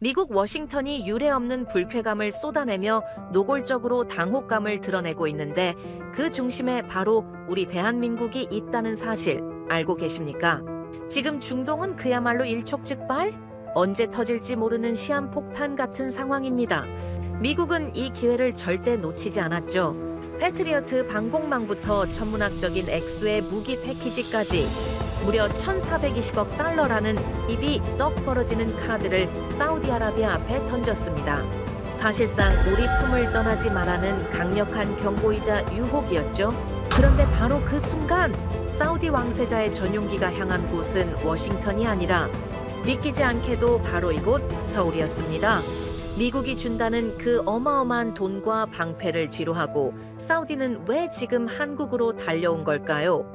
미국 워싱턴이 유례없는 불쾌감을 쏟아내며 노골적으로 당혹감을 드러내고 있는데 그 중심에 바로 우리 대한민국이 있다는 사실 알고 계십니까? 지금 중동은 그야말로 일촉즉발? 언제 터질지 모르는 시한폭탄 같은 상황입니다. 미국은 이 기회를 절대 놓치지 않았죠. 패트리어트 방공망부터 천문학적인 액수의 무기 패키지까지 무려 1,420억 달러라는 입이 떡 벌어지는 카드를 사우디아라비아 앞에 던졌습니다. 사실상 우리 품을 떠나지 말라는 강력한 경고이자 유혹이었죠. 그런데 바로 그 순간 사우디 왕세자의 전용기가 향한 곳은 워싱턴이 아니라 믿기지 않게도 바로 이곳 서울이었습니다. 미국이 준다는 그 어마어마한 돈과 방패를 뒤로하고 사우디는 왜 지금 한국으로 달려온 걸까요?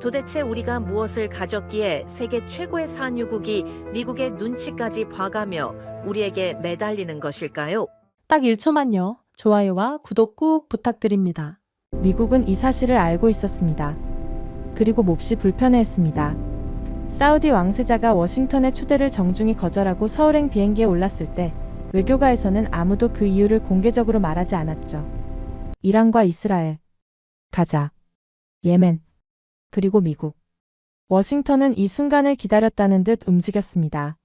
도대체 우리가 무엇을 가졌기에 세계 최고의 산유국이 미국의 눈치까지 봐가며 우리에게 매달리는 것일까요? 딱 1초만요. 좋아요와 구독 꾹 부탁드립니다. 미국은 이 사실을 알고 있었습니다. 그리고 몹시 불편해했습니다. 사우디 왕세자가 워싱턴의 초대를 정중히 거절하고 서울행 비행기에 올랐을 때 외교가에서는 아무도 그 이유를 공개적으로 말하지 않았죠. 이란과 이스라엘, 가자, 예멘, 그리고 미국. 워싱턴은 이 순간을 기다렸다는 듯 움직였습니다.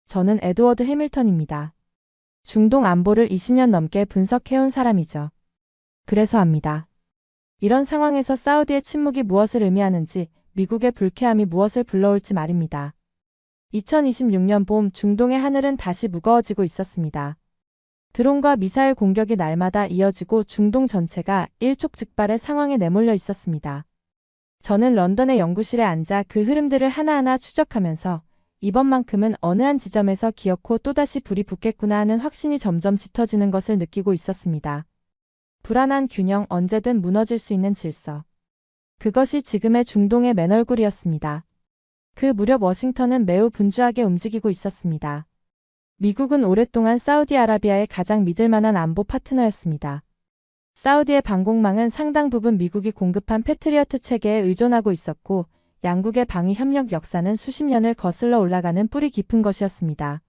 저는 에드워드 해밀턴입니다. 중동 안보를 20년 넘게 분석해온 사람이죠. 그래서 압니다. 이런 상황에서 사우디의 침묵이 무엇을 의미하는지, 미국의 불쾌함이 무엇을 불러올지 말입니다. 2026년 봄 중동의 하늘은 다시 무거워지고 있었습니다. 드론과 미사일 공격이 날마다 이어지고 중동 전체가 일촉즉발의 상황에 내몰려 있었습니다. 저는 런던의 연구실에 앉아 그 흐름들을 하나하나 추적하면서 이번만큼은 어느 한 지점에서 기어코 또다시 불이 붙겠구나 하는 확신이 점점 짙어지는 것을 느끼고 있었습니다. 불안한 균형, 언제든 무너질 수 있는 질서. 그것이 지금의 중동의 맨얼굴이었습니다. 그 무렵 워싱턴은 매우 분주하게 움직이고 있었습니다. 미국은 오랫동안 사우디아라비아의 가장 믿을만한 안보 파트너였습니다. 사우디의 방공망은 상당 부분 미국이 공급한 패트리어트 체계에 의존하고 있었고, 양국의 방위 협력 역사는 수십 년을 거슬러 올라가는 뿌리 깊은 것이었습니다.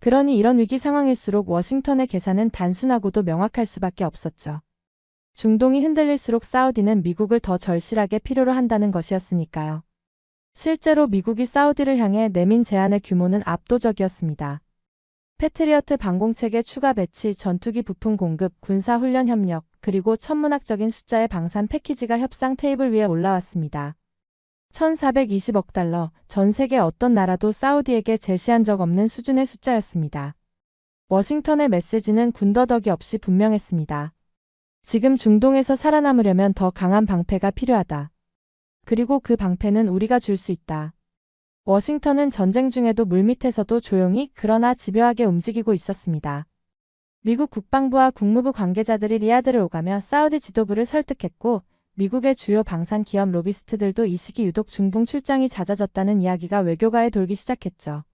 그러니 이런 위기 상황일수록 워싱턴의 계산은 단순하고도 명확할 수밖에 없었죠. 중동이 흔들릴수록 사우디는 미국을 더 절실하게 필요로 한다는 것이었으니까요. 실제로 미국이 사우디를 향해 내민 제안의 규모는 압도적이었습니다. 패트리어트 방공체계 추가 배치, 전투기 부품 공급, 군사훈련 협력, 그리고 천문학적인 숫자의 방산 패키지가 협상 테이블 위에 올라왔습니다. 1,420억 달러, 전 세계 어떤 나라도 사우디에게 제시한 적 없는 수준의 숫자였습니다. 워싱턴의 메시지는 군더더기 없이 분명했습니다. 지금 중동에서 살아남으려면 더 강한 방패가 필요하다. 그리고 그 방패는 우리가 줄 수 있다. 워싱턴은 전쟁 중에도 물밑에서도 조용히 그러나 집요하게 움직이고 있었습니다. 미국 국방부와 국무부 관계자들이 리야드를 오가며 사우디 지도부를 설득했고, 미국의 주요 방산 기업 로비스트들도 이 시기 유독 중동 출장이 잦아졌다는 이야기가 외교가에 돌기 시작했죠.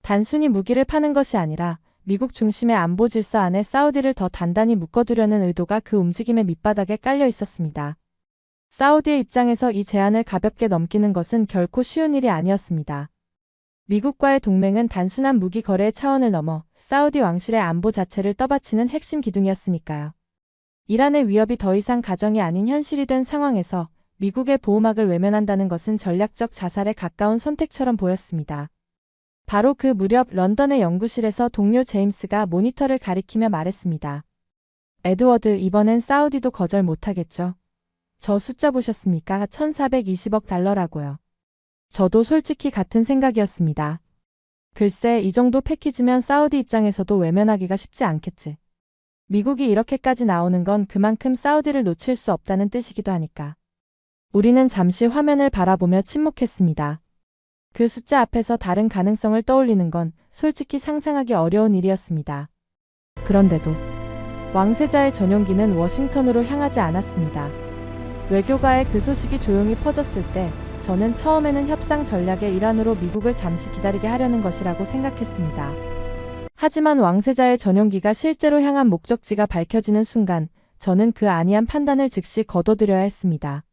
단순히 무기를 파는 것이 아니라 미국 중심의 안보 질서 안에 사우디를 더 단단히 묶어두려는 의도가 그 움직임의 밑바닥에 깔려 있었습니다. 사우디의 입장에서 이 제안을 가볍게 넘기는 것은 결코 쉬운 일이 아니었습니다. 미국과의 동맹은 단순한 무기 거래의 차원을 넘어 사우디 왕실의 안보 자체를 떠받치는 핵심 기둥이었으니까요. 이란의 위협이 더 이상 가정이 아닌 현실이 된 상황에서 미국의 보호막을 외면한다는 것은 전략적 자살에 가까운 선택처럼 보였습니다. 바로 그 무렵 런던의 연구실에서 동료 제임스가 모니터를 가리키며 말했습니다. 에드워드, 이번엔 사우디도 거절 못하겠죠? 저 숫자 보셨습니까? 1,420억 달러라고요. 저도 솔직히 같은 생각이었습니다. 글쎄, 이 정도 패키지면 사우디 입장에서도 외면하기가 쉽지 않겠지. 미국이 이렇게까지 나오는 건 그만큼 사우디를 놓칠 수 없다는 뜻이기도 하니까. 우리는 잠시 화면을 바라보며 침묵했습니다. 그 숫자 앞에서 다른 가능성을 떠올리는 건 솔직히 상상하기 어려운 일이었습니다. 그런데도 왕세자의 전용기는 워싱턴으로 향하지 않았습니다. 외교가에 그 소식이 조용히 퍼졌을 때 저는 처음에는 협상 전략의 일환으로 미국을 잠시 기다리게 하려는 것이라고 생각했습니다. 하지만 왕세자의 전용기가 실제로 향한 목적지가 밝혀지는 순간 저는 그 안이한 판단을 즉시 거둬들여야 했습니다.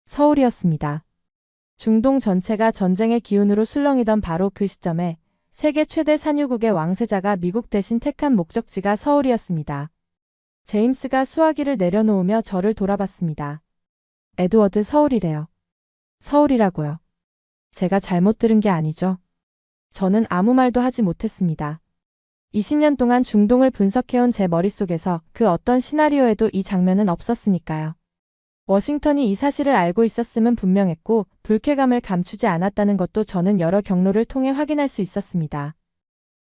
서울이었습니다. 중동 전체가 전쟁의 기운으로 술렁이던 바로 그 시점에 세계 최대 산유국의 왕세자가 미국 대신 택한 목적지가 서울이었습니다. 제임스가 수화기를 내려놓으며 저를 돌아봤습니다. 에드워드, 서울이래요. 서울이라고요. 제가 잘못 들은 게 아니죠. 저는 아무 말도 하지 못했습니다. 20년 동안 중동을 분석해온 제 머릿속에서 그 어떤 시나리오에도 이 장면은 없었으니까요. 워싱턴이 이 사실을 알고 있었음은 분명했고 불쾌감을 감추지 않았다는 것도 저는 여러 경로를 통해 확인할 수 있었습니다.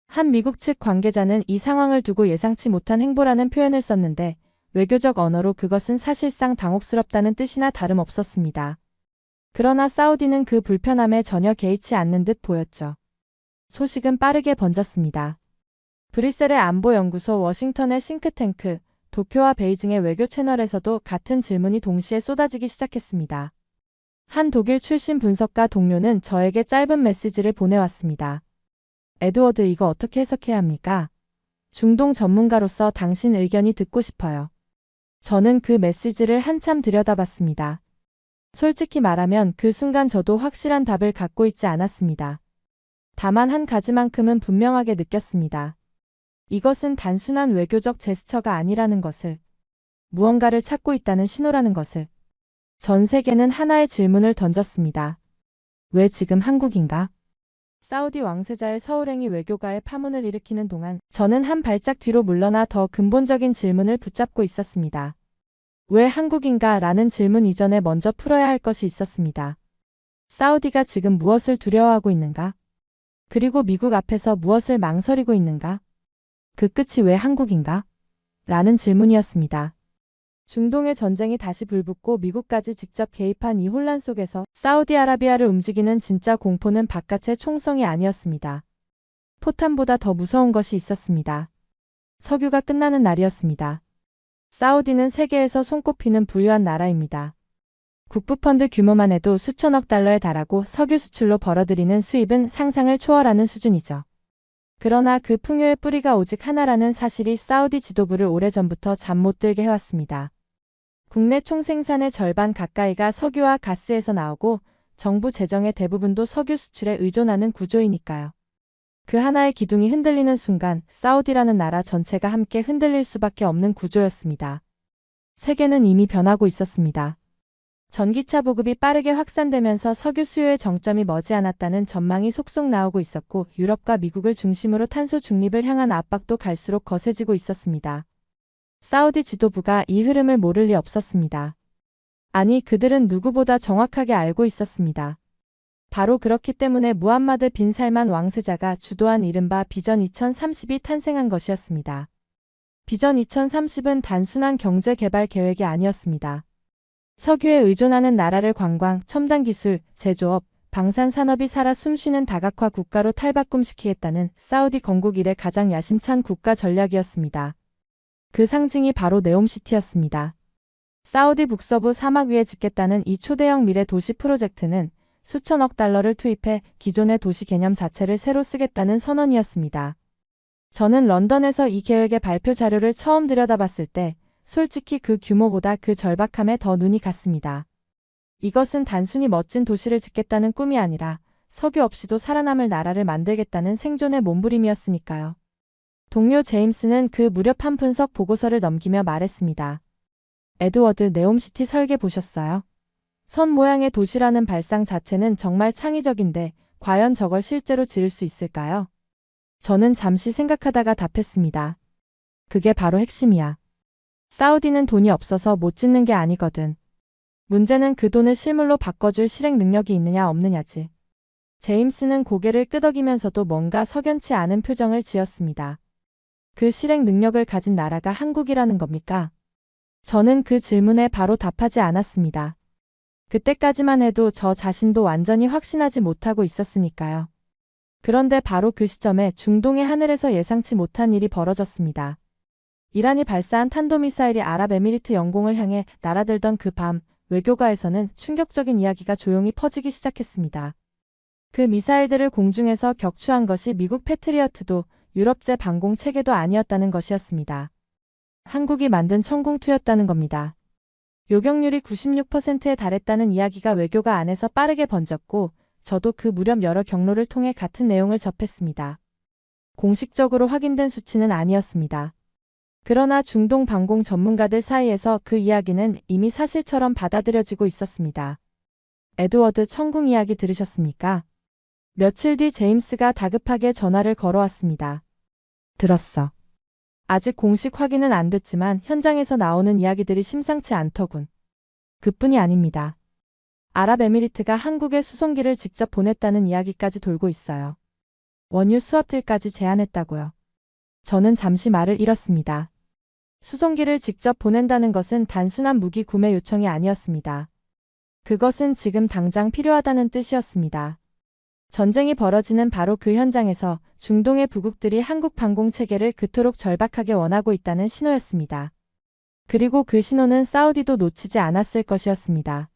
한 미국 측 관계자는 이 상황을 두고 예상치 못한 행보라는 표현을 썼는데 외교적 언어로 그것은 사실상 당혹스럽다는 뜻이나 다름없었습니다. 그러나 사우디는 그 불편함에 전혀 개의치 않는 듯 보였죠. 소식은 빠르게 번졌습니다. 브뤼셀의 안보연구소, 워싱턴의 싱크탱크, 도쿄와 베이징의 외교 채널에서도 같은 질문이 동시에 쏟아지기 시작했습니다. 한 독일 출신 분석가 동료는 저에게 짧은 메시지를 보내왔습니다. 에드워드, 이거 어떻게 해석해야 합니까? 중동 전문가로서 당신 의견이 듣고 싶어요. 저는 그 메시지를 한참 들여다봤습니다. 솔직히 말하면 그 순간 저도 확실한 답을 갖고 있지 않았습니다. 다만 한 가지만큼은 분명하게 느꼈습니다. 이것은 단순한 외교적 제스처가 아니라는 것을, 무언가를 찾고 있다는 신호라는 것을. 전 세계는 하나의 질문을 던졌습니다. 왜 지금 한국인가? 사우디 왕세자의 서울행위 외교가의 파문을 일으키는 동안 저는 한 발짝 뒤로 물러나 더 근본적인 질문을 붙잡고 있었습니다. 왜 한국인가? 라는 질문 이전에 먼저 풀어야 할 것이 있었습니다. 사우디가 지금 무엇을 두려워하고 있는가? 그리고 미국 앞에서 무엇을 망설이고 있는가? 그 끝이 왜 한국인가? 라는 질문이었습니다. 중동의 전쟁이 다시 불붙고 미국까지 직접 개입한 이 혼란 속에서 사우디아라비아를 움직이는 진짜 공포는 바깥의 총성이 아니었습니다. 포탄보다 더 무서운 것이 있었습니다. 석유가 끝나는 날이었습니다. 사우디는 세계에서 손꼽히는 부유한 나라입니다. 국부펀드 규모만 해도 수천억 달러에 달하고 석유 수출로 벌어들이는 수입은 상상을 초월하는 수준이죠. 그러나 그 풍요의 뿌리가 오직 하나라는 사실이 사우디 지도부를 오래전부터 잠 못 들게 해왔습니다. 국내 총생산의 절반 가까이가 석유와 가스에서 나오고 정부 재정의 대부분도 석유 수출에 의존하는 구조이니까요. 그 하나의 기둥이 흔들리는 순간 사우디라는 나라 전체가 함께 흔들릴 수밖에 없는 구조였습니다. 세계는 이미 변하고 있었습니다. 전기차 보급이 빠르게 확산되면서 석유 수요의 정점이 머지않았다는 전망이 속속 나오고 있었고 유럽과 미국을 중심으로 탄소 중립을 향한 압박도 갈수록 거세지고 있었습니다. 사우디 지도부가 이 흐름을 모를 리 없었습니다. 아니, 그들은 누구보다 정확하게 알고 있었습니다. 바로 그렇기 때문에 무함마드 빈 살만 왕세자가 주도한 이른바 비전 2030이 탄생한 것이었습니다. 비전 2030은 단순한 경제 개발 계획이 아니었습니다. 석유에 의존하는 나라를 관광, 첨단 기술, 제조업, 방산 산업이 살아 숨쉬는 다각화 국가로 탈바꿈시키겠다는 사우디 건국 이래 가장 야심찬 국가 전략이었습니다. 그 상징이 바로 네옴시티였습니다. 사우디 북서부 사막 위에 짓겠다는 이 초대형 미래 도시 프로젝트는 수천억 달러를 투입해 기존의 도시 개념 자체를 새로 쓰겠다는 선언이었습니다. 저는 런던에서 이 계획의 발표 자료를 처음 들여다봤을 때 솔직히 그 규모보다 그 절박함에 더 눈이 갔습니다. 이것은 단순히 멋진 도시를 짓겠다는 꿈이 아니라 석유 없이도 살아남을 나라를 만들겠다는 생존의 몸부림이었으니까요. 동료 제임스는 그 무렵 한 분석 보고서를 넘기며 말했습니다. 에드워드, 네옴시티 설계 보셨어요? 선 모양의 도시라는 발상 자체는 정말 창의적인데 과연 저걸 실제로 지을 수 있을까요? 저는 잠시 생각하다가 답했습니다. 그게 바로 핵심이야. 사우디는 돈이 없어서 못 짓는 게 아니거든. 문제는 그 돈을 실물로 바꿔줄 실행 능력이 있느냐 없느냐지. 제임스는 고개를 끄덕이면서도 뭔가 석연치 않은 표정을 지었습니다. 그 실행 능력을 가진 나라가 한국이라는 겁니까? 저는 그 질문에 바로 답하지 않았습니다. 그때까지만 해도 저 자신도 완전히 확신하지 못하고 있었으니까요. 그런데 바로 그 시점에 중동의 하늘에서 예상치 못한 일이 벌어졌습니다. 이란이 발사한 탄도미사일이 아랍에미리트 영공을 향해 날아들던 그 밤, 외교가에서는 충격적인 이야기가 조용히 퍼지기 시작했습니다. 그 미사일들을 공중에서 격추한 것이 미국 패트리어트도 유럽제 방공 체계도 아니었다는 것이었습니다. 한국이 만든 천궁2였다는 겁니다. 요격률이 96%에 달했다는 이야기가 외교가 안에서 빠르게 번졌고 저도 그 무렵 여러 경로를 통해 같은 내용을 접했습니다. 공식적으로 확인된 수치는 아니었습니다. 그러나 중동 방공 전문가들 사이에서 그 이야기는 이미 사실처럼 받아들여지고 있었습니다. 에드워드 천궁 이야기 들으셨습니까? 며칠 뒤 제임스가 다급하게 전화를 걸어왔습니다. 들었어. 아직 공식 확인은 안 됐지만 현장에서 나오는 이야기들이 심상치 않더군. 그뿐이 아닙니다. 아랍에미리트가 한국에 수송기를 직접 보냈다는 이야기까지 돌고 있어요. 원유 수업들까지 제안했다고요. 저는 잠시 말을 잃었습니다. 수송기를 직접 보낸다는 것은 단순한 무기 구매 요청이 아니었습니다. 그것은 지금 당장 필요하다는 뜻이었습니다. 전쟁이 벌어지는 바로 그 현장에서 중동의 부국들이 한국 방공 체계를 그토록 절박하게 원하고 있다는 신호였습니다. 그리고 그 신호는 사우디도 놓치지 않았을 것이었습니다.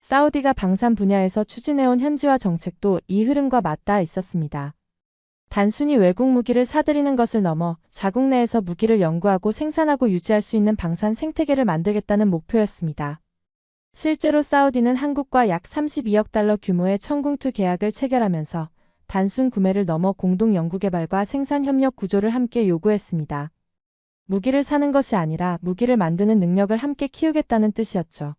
사우디가 방산 분야에서 추진해온 현지화 정책도 이 흐름과 맞닿아 있었습니다. 단순히 외국 무기를 사들이는 것을 넘어 자국 내에서 무기를 연구하고 생산하고 유지할 수 있는 방산 생태계를 만들겠다는 목표였습니다. 실제로 사우디는 한국과 약 32억 달러 규모의 천궁2 계약을 체결하면서 단순 구매를 넘어 공동 연구개발과 생산 협력 구조를 함께 요구했습니다. 무기를 사는 것이 아니라 무기를 만드는 능력을 함께 키우겠다는 뜻이었죠.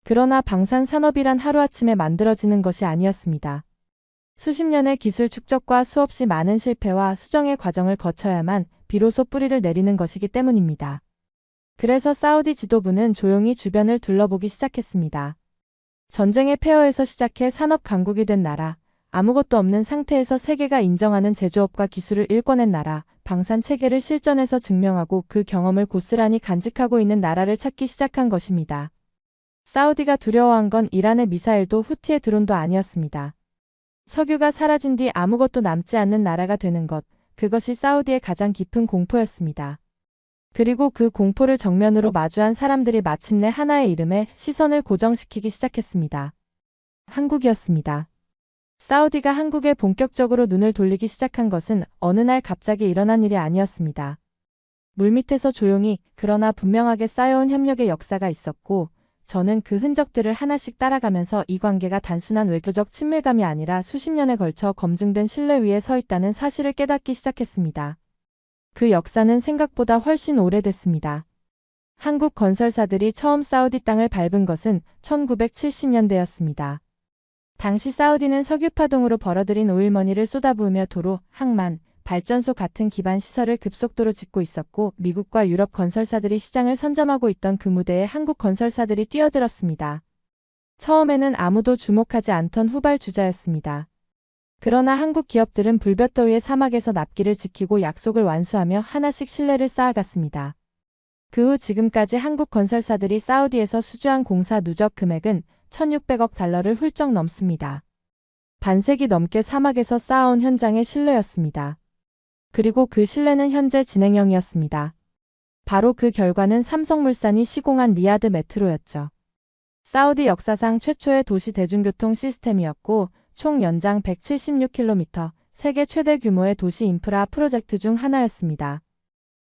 그러나 방산 산업이란 하루아침에 만들어지는 것이 아니었습니다. 수십 년의 기술 축적과 수없이 많은 실패와 수정의 과정을 거쳐야만 비로소 뿌리를 내리는 것이기 때문입니다. 그래서 사우디 지도부는 조용히 주변을 둘러보기 시작했습니다. 전쟁의 폐허에서 시작해 산업 강국이 된 나라, 아무것도 없는 상태에서 세계가 인정하는 제조업과 기술을 일궈낸 나라, 방산 체계를 실전에서 증명하고 그 경험을 고스란히 간직하고 있는 나라를 찾기 시작한 것입니다. 사우디가 두려워한 건 이란의 미사일도 후티의 드론도 아니었습니다. 석유가 사라진 뒤 아무것도 남지 않는 나라가 되는 것, 그것이 사우디의 가장 깊은 공포였습니다. 그리고 그 공포를 정면으로 마주한 사람들이 마침내 하나의 이름에 시선을 고정시키기 시작했습니다. 한국이었습니다. 사우디가 한국에 본격적으로 눈을 돌리기 시작한 것은 어느 날 갑자기 일어난 일이 아니었습니다. 물밑에서 조용히 그러나 분명하게 쌓여온 협력의 역사가 있었고, 저는 그 흔적들을 하나씩 따라가면서 이 관계가 단순한 외교적 친밀감이 아니라 수십 년에 걸쳐 검증된 신뢰 위에 서 있다는 사실을 깨닫기 시작했습니다. 그 역사는 생각보다 훨씬 오래됐습니다. 한국 건설사들이 처음 사우디 땅을 밟은 것은 1970년대였습니다. 당시 사우디는 석유 파동으로 벌어들인 오일머니를 쏟아부으며 도로, 항만, 발전소 같은 기반 시설을 급속도로 짓고 있었고 미국과 유럽 건설사들이 시장을 선점하고 있던 그 무대에 한국 건설사들이 뛰어들었습니다. 처음에는 아무도 주목하지 않던 후발주자였습니다. 그러나 한국 기업들은 불볕더위의 사막에서 납기를 지키고 약속을 완수하며 하나씩 신뢰를 쌓아갔습니다. 그 후 지금까지 한국 건설사들이 사우디에서 수주한 공사 누적 금액은 1,600억 달러를 훌쩍 넘습니다. 반세기 넘게 사막에서 쌓아온 현장의 신뢰였습니다. 그리고 그 신뢰는 현재 진행형이었습니다. 바로 그 결과는 삼성물산이 시공한 리야드 메트로였죠. 사우디 역사상 최초의 도시 대중교통 시스템이었고 총 연장 176km, 세계 최대 규모의 도시 인프라 프로젝트 중 하나였습니다.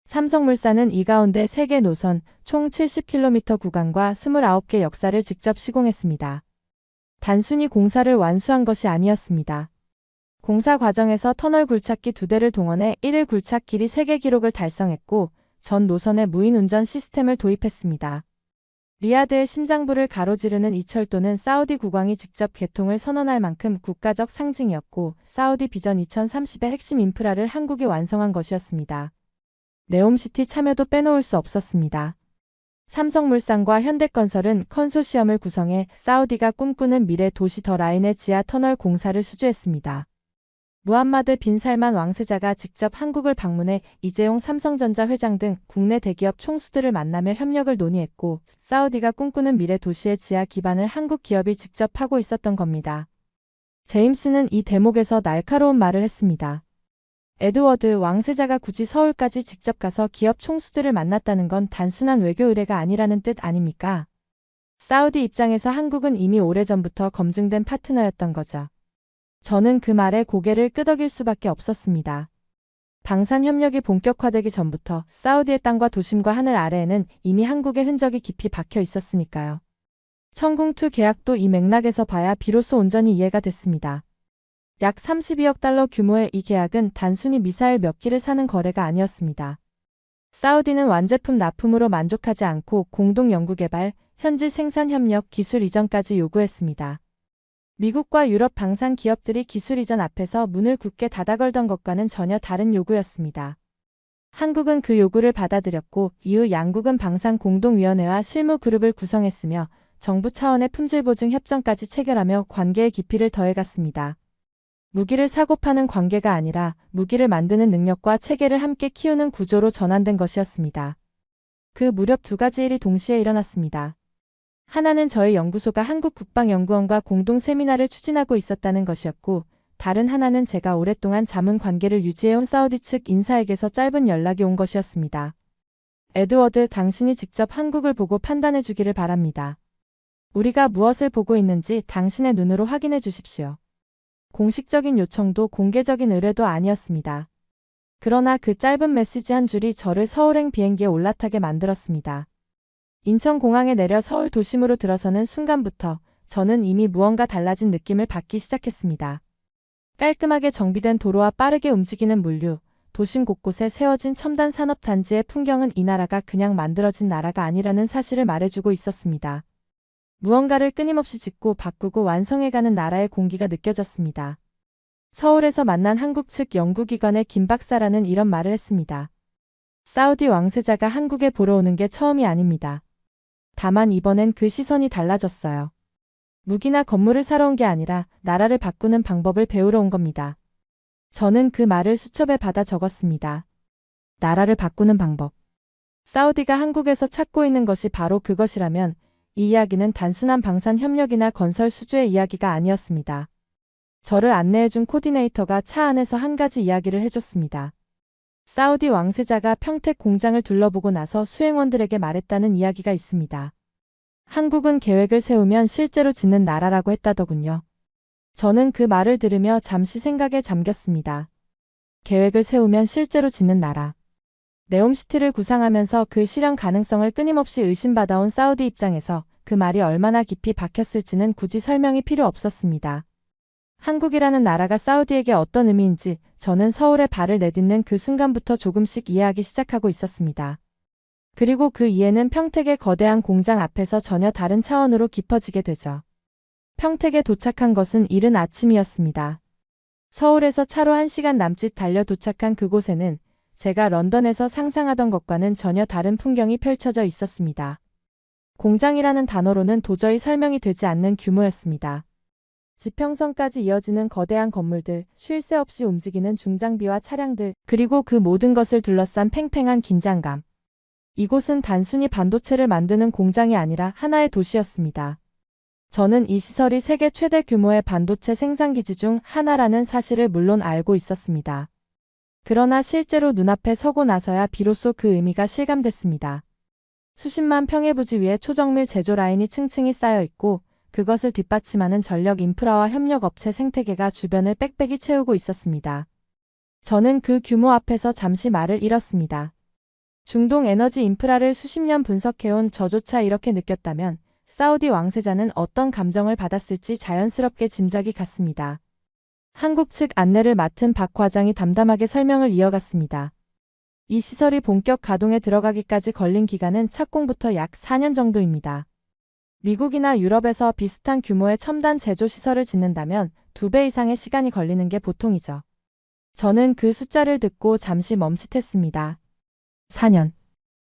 삼성물산은 이 가운데 3개 노선, 총 70km 구간과 29개 역사를 직접 시공했습니다. 단순히 공사를 완수한 것이 아니었습니다. 공사 과정에서 터널 굴착기 2대를 동원해 1일 굴착 길이 3개 기록을 달성했고 전 노선에 무인 운전 시스템을 도입했습니다. 리야드의 심장부를 가로지르는 이 철도는 사우디 국왕이 직접 개통을 선언할 만큼 국가적 상징이었고 사우디 비전 2030의 핵심 인프라를 한국이 완성한 것이었습니다. 네옴시티 참여도 빼놓을 수 없었습니다. 삼성물산과 현대건설은 컨소시엄을 구성해 사우디가 꿈꾸는 미래 도시 더 라인의 지하 터널 공사를 수주했습니다. 무함마드 빈 살만 왕세자가 직접 한국을 방문해 이재용 삼성전자 회장 등 국내 대기업 총수들을 만나며 협력을 논의했고 사우디가 꿈꾸는 미래 도시의 지하 기반을 한국 기업이 직접 하고 있었던 겁니다. 제임스는 이 대목에서 날카로운 말을 했습니다. 에드워드 왕세자가 굳이 서울까지 직접 가서 기업 총수들을 만났다는 건 단순한 외교 의뢰가 아니라는 뜻 아닙니까? 사우디 입장에서 한국은 이미 오래전부터 검증된 파트너였던 거죠. 저는 그 말에 고개를 끄덕일 수밖에 없었습니다. 방산 협력이 본격화되기 전부터 사우디의 땅과 도심과 하늘 아래에는 이미 한국의 흔적이 깊이 박혀 있었으니까요. 천궁2 계약도 이 맥락에서 봐야 비로소 온전히 이해가 됐습니다. 약 32억 달러 규모의 이 계약은 단순히 미사일 몇 기를 사는 거래가 아니었습니다. 사우디는 완제품 납품으로 만족하지 않고 공동 연구개발, 현지 생산 협력, 기술 이전까지 요구했습니다. 미국과 유럽 방산 기업들이 기술 이전 앞에서 문을 굳게 닫아 걸던 것과는 전혀 다른 요구였습니다. 한국은 그 요구를 받아들였고 이후 양국은 방산 공동위원회와 실무 그룹을 구성했으며 정부 차원의 품질 보증 협정까지 체결하며 관계의 깊이를 더해갔습니다. 무기를 사고 파는 관계가 아니라 무기를 만드는 능력과 체계를 함께 키우는 구조로 전환된 것이었습니다. 그 무렵 두 가지 일이 동시에 일어났습니다. 하나는 저희 연구소가 한국국방연구원과 공동 세미나를 추진하고 있었다는 것이었고, 다른 하나는 제가 오랫동안 자문 관계를 유지해온 사우디 측 인사에게서 짧은 연락이 온 것이었습니다. 에드워드, 당신이 직접 한국을 보고 판단해 주기를 바랍니다. 우리가 무엇을 보고 있는지 당신의 눈으로 확인해 주십시오. 공식적인 요청도 공개적인 의뢰도 아니었습니다. 그러나 그 짧은 메시지 한 줄이 저를 서울행 비행기에 올라타게 만들었습니다. 인천공항에 내려 서울 도심으로 들어서는 순간부터 저는 이미 무언가 달라진 느낌을 받기 시작했습니다. 깔끔하게 정비된 도로와 빠르게 움직이는 물류, 도심 곳곳에 세워진 첨단 산업단지의 풍경은 이 나라가 그냥 만들어진 나라가 아니라는 사실을 말해주고 있었습니다. 무언가를 끊임없이 짓고 바꾸고 완성해가는 나라의 공기가 느껴졌습니다. 서울에서 만난 한국 측 연구기관의 김 박사라는 이런 말을 했습니다. 사우디 왕세자가 한국에 보러 오는 게 처음이 아닙니다. 다만 이번엔 그 시선이 달라졌어요. 무기나 건물을 사러 온 게 아니라 나라를 바꾸는 방법을 배우러 온 겁니다. 저는 그 말을 수첩에 받아 적었습니다. 나라를 바꾸는 방법. 사우디가 한국에서 찾고 있는 것이 바로 그것이라면 이 이야기는 단순한 방산 협력이나 건설 수주의 이야기가 아니었습니다. 저를 안내해준 코디네이터가 차 안에서 한 가지 이야기를 해줬습니다. 사우디 왕세자가 평택 공장을 둘러보고 나서 수행원들에게 말했다는 이야기가 있습니다. 한국은 계획을 세우면 실제로 짓는 나라라고 했다더군요. 저는 그 말을 들으며 잠시 생각에 잠겼습니다. 계획을 세우면 실제로 짓는 나라. 네옴시티를 구상하면서 그 실현 가능성을 끊임없이 의심받아온 사우디 입장에서 그 말이 얼마나 깊이 박혔을지는 굳이 설명이 필요 없었습니다. 한국이라는 나라가 사우디에게 어떤 의미인지 저는 서울에 발을 내딛는 그 순간부터 조금씩 이해하기 시작하고 있었습니다. 그리고 그 이해는 평택의 거대한 공장 앞에서 전혀 다른 차원으로 깊어지게 되죠. 평택에 도착한 것은 이른 아침이었습니다. 서울에서 차로 1시간 남짓 달려 도착한 그곳에는 제가 런던에서 상상하던 것과는 전혀 다른 풍경이 펼쳐져 있었습니다. 공장이라는 단어로는 도저히 설명이 되지 않는 규모였습니다. 지평선까지 이어지는 거대한 건물들, 쉴 새 없이 움직이는 중장비와 차량들, 그리고 그 모든 것을 둘러싼 팽팽한 긴장감. 이곳은 단순히 반도체를 만드는 공장이 아니라 하나의 도시였습니다. 저는 이 시설이 세계 최대 규모의 반도체 생산기지 중 하나라는 사실을 물론 알고 있었습니다. 그러나 실제로 눈앞에 서고 나서야 비로소 그 의미가 실감됐습니다. 수십만 평의 부지 위에 초정밀 제조 라인이 층층이 쌓여 있고 그것을 뒷받침하는 전력 인프라와 협력업체 생태계가 주변을 빽빽이 채우고 있었습니다. 저는 그 규모 앞에서 잠시 말을 잃었습니다. 중동 에너지 인프라를 수십 년 분석해온 저조차 이렇게 느꼈다면 사우디 왕세자는 어떤 감정을 받았을지 자연스럽게 짐작이 갔습니다. 한국 측 안내를 맡은 박 과장이 담담하게 설명을 이어갔습니다. 이 시설이 본격 가동에 들어가기까지 걸린 기간은 착공부터 약 4년 정도입니다. 미국이나 유럽에서 비슷한 규모의 첨단 제조 시설을 짓는다면 2배 이상의 시간이 걸리는 게 보통이죠. 저는 그 숫자를 듣고 잠시 멈칫했습니다. 4년.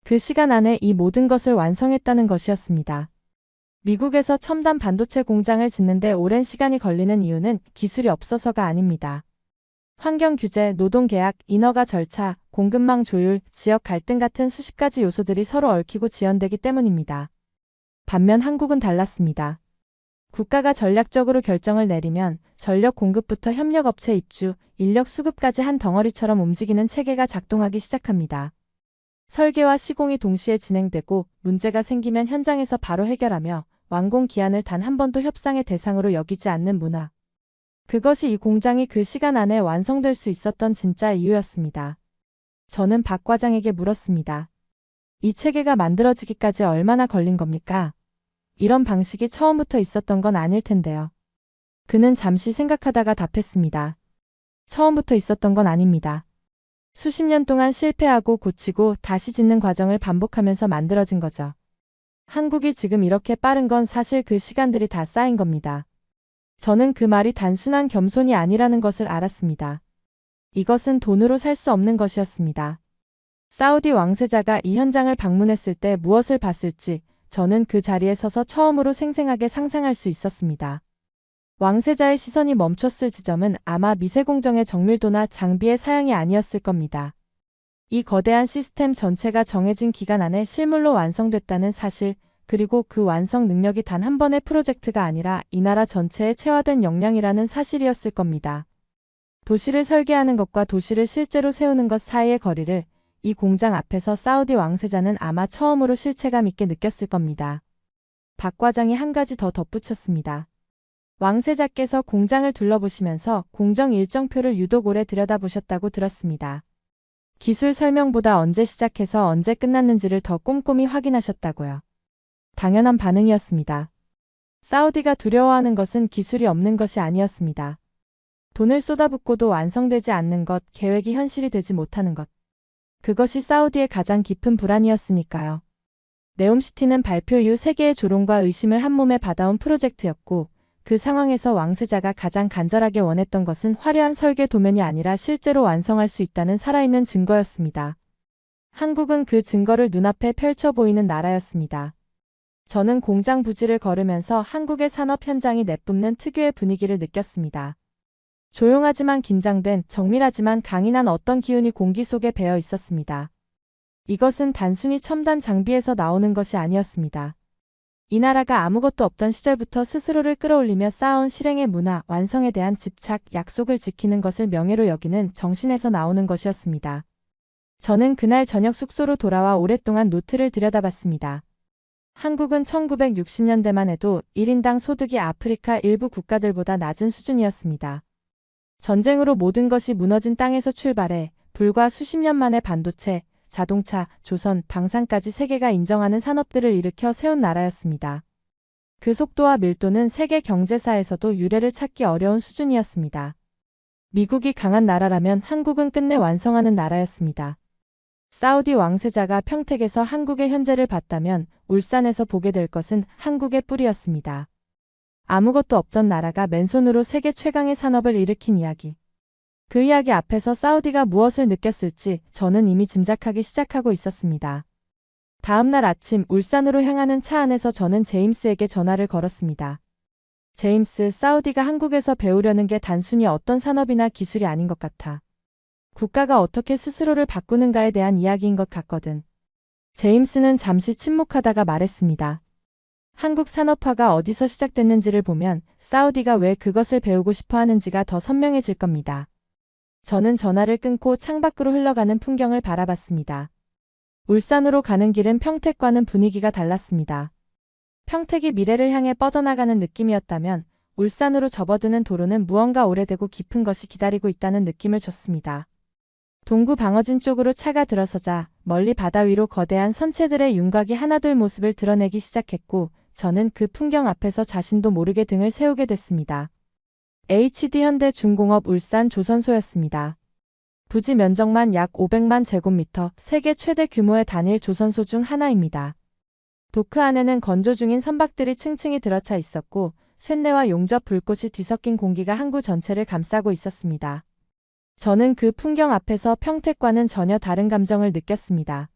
그 시간 안에 이 모든 것을 완성했다는 것이었습니다. 미국에서 첨단 반도체 공장을 짓는데 오랜 시간이 걸리는 이유는 기술이 없어서가 아닙니다. 환경 규제, 노동 계약, 인허가 절차, 공급망 조율, 지역 갈등 같은 수십 가지 요소들이 서로 얽히고 지연되기 때문입니다. 반면 한국은 달랐습니다. 국가가 전략적으로 결정을 내리면 전력 공급부터 협력업체 입주, 인력 수급까지 한 덩어리처럼 움직이는 체계가 작동하기 시작합니다. 설계와 시공이 동시에 진행되고 문제가 생기면 현장에서 바로 해결하며 완공 기한을 단 한 번도 협상의 대상으로 여기지 않는 문화. 그것이 이 공장이 그 시간 안에 완성될 수 있었던 진짜 이유였습니다. 저는 박 과장에게 물었습니다. 이 체계가 만들어지기까지 얼마나 걸린 겁니까? 이런 방식이 처음부터 있었던 건 아닐 텐데요. 그는 잠시 생각하다가 답했습니다. 처음부터 있었던 건 아닙니다. 수십 년 동안 실패하고 고치고 다시 짓는 과정을 반복하면서 만들어진 거죠. 한국이 지금 이렇게 빠른 건 사실 그 시간들이 다 쌓인 겁니다. 저는 그 말이 단순한 겸손이 아니라는 것을 알았습니다. 이것은 돈으로 살 수 없는 것이었습니다. 사우디 왕세자가 이 현장을 방문했을 때 무엇을 봤을지 저는 그 자리에 서서 처음으로 생생하게 상상할 수 있었습니다. 왕세자의 시선이 멈췄을 지점은 아마 미세공정의 정밀도나 장비의 사양이 아니었을 겁니다. 이 거대한 시스템 전체가 정해진 기간 안에 실물로 완성됐다는 사실, 그리고 그 완성 능력이 단 한 번의 프로젝트가 아니라 이 나라 전체에 체화된 역량이라는 사실이었을 겁니다. 도시를 설계하는 것과 도시를 실제로 세우는 것 사이의 거리를 이 공장 앞에서 사우디 왕세자는 아마 처음으로 실체감 있게 느꼈을 겁니다. 박 과장이 한 가지 더 덧붙였습니다. 왕세자께서 공장을 둘러보시면서 공정 일정표를 유독 오래 들여다보셨다고 들었습니다. 기술 설명보다 언제 시작해서 언제 끝났는지를 더 꼼꼼히 확인하셨다고요. 당연한 반응이었습니다. 사우디가 두려워하는 것은 기술이 없는 것이 아니었습니다. 돈을 쏟아붓고도 완성되지 않는 것, 계획이 현실이 되지 못하는 것. 그것이 사우디의 가장 깊은 불안이었으니까요. 네옴시티는 발표 이후 세계의 조롱과 의심을 한몸에 받아온 프로젝트였고, 그 상황에서 왕세자가 가장 간절하게 원했던 것은 화려한 설계 도면이 아니라 실제로 완성할 수 있다는 살아있는 증거였습니다. 한국은 그 증거를 눈앞에 펼쳐 보이는 나라였습니다. 저는 공장 부지를 걸으면서 한국의 산업 현장이 내뿜는 특유의 분위기를 느꼈습니다. 조용하지만 긴장된, 정밀하지만 강인한 어떤 기운이 공기 속에 배어 있었습니다. 이것은 단순히 첨단 장비에서 나오는 것이 아니었습니다. 이 나라가 아무것도 없던 시절부터 스스로를 끌어올리며 쌓아온 실행의 문화, 완성에 대한 집착, 약속을 지키는 것을 명예로 여기는 정신에서 나오는 것이었습니다. 저는 그날 저녁 숙소로 돌아와 오랫동안 노트를 들여다봤습니다. 한국은 1960년대만 해도 1인당 소득이 아프리카 일부 국가들보다 낮은 수준이었습니다. 전쟁으로 모든 것이 무너진 땅에서 출발해 불과 수십 년 만에 반도체, 자동차, 조선, 방산까지 세계가 인정하는 산업들을 일으켜 세운 나라였습니다. 그 속도와 밀도는 세계 경제사에서도 유례를 찾기 어려운 수준이었습니다. 미국이 강한 나라라면 한국은 끝내 완성하는 나라였습니다. 사우디 왕세자가 평택에서 한국의 현재를 봤다면 울산에서 보게 될 것은 한국의 뿌리였습니다. 아무것도 없던 나라가 맨손으로 세계 최강의 산업을 일으킨 이야기. 그 이야기 앞에서 사우디가 무엇을 느꼈을지 저는 이미 짐작하기 시작하고 있었습니다. 다음 날 아침 울산으로 향하는 차 안에서 저는 제임스에게 전화를 걸었습니다. 제임스, 사우디가 한국에서 배우려는 게 단순히 어떤 산업이나 기술이 아닌 것 같아. 국가가 어떻게 스스로를 바꾸는가에 대한 이야기인 것 같거든. 제임스는 잠시 침묵하다가 말했습니다. 한국 산업화가 어디서 시작됐는지를 보면 사우디가 왜 그것을 배우고 싶어 하는지가 더 선명해질 겁니다. 저는 전화를 끊고 창밖으로 흘러가는 풍경을 바라봤습니다. 울산으로 가는 길은 평택과는 분위기가 달랐습니다. 평택이 미래를 향해 뻗어나가는 느낌이었다면 울산으로 접어드는 도로는 무언가 오래되고 깊은 것이 기다리고 있다는 느낌을 줬습니다. 동구 방어진 쪽으로 차가 들어서자 멀리 바다 위로 거대한 선체들의 윤곽이 하나둘 모습을 드러내기 시작했고 저는 그 풍경 앞에서 자신도 모르게 등을 세우게 됐습니다. HD 현대중공업 울산 조선소였습니다. 부지 면적만 약 500만 제곱미터, 세계 최대 규모의 단일 조선소 중 하나입니다. 도크 안에는 건조 중인 선박들이 층층이 들어차 있었고 쇳내와 용접 불꽃이 뒤섞인 공기가 항구 전체를 감싸고 있었습니다. 저는 그 풍경 앞에서 평택과는 전혀 다른 감정을 느꼈습니다.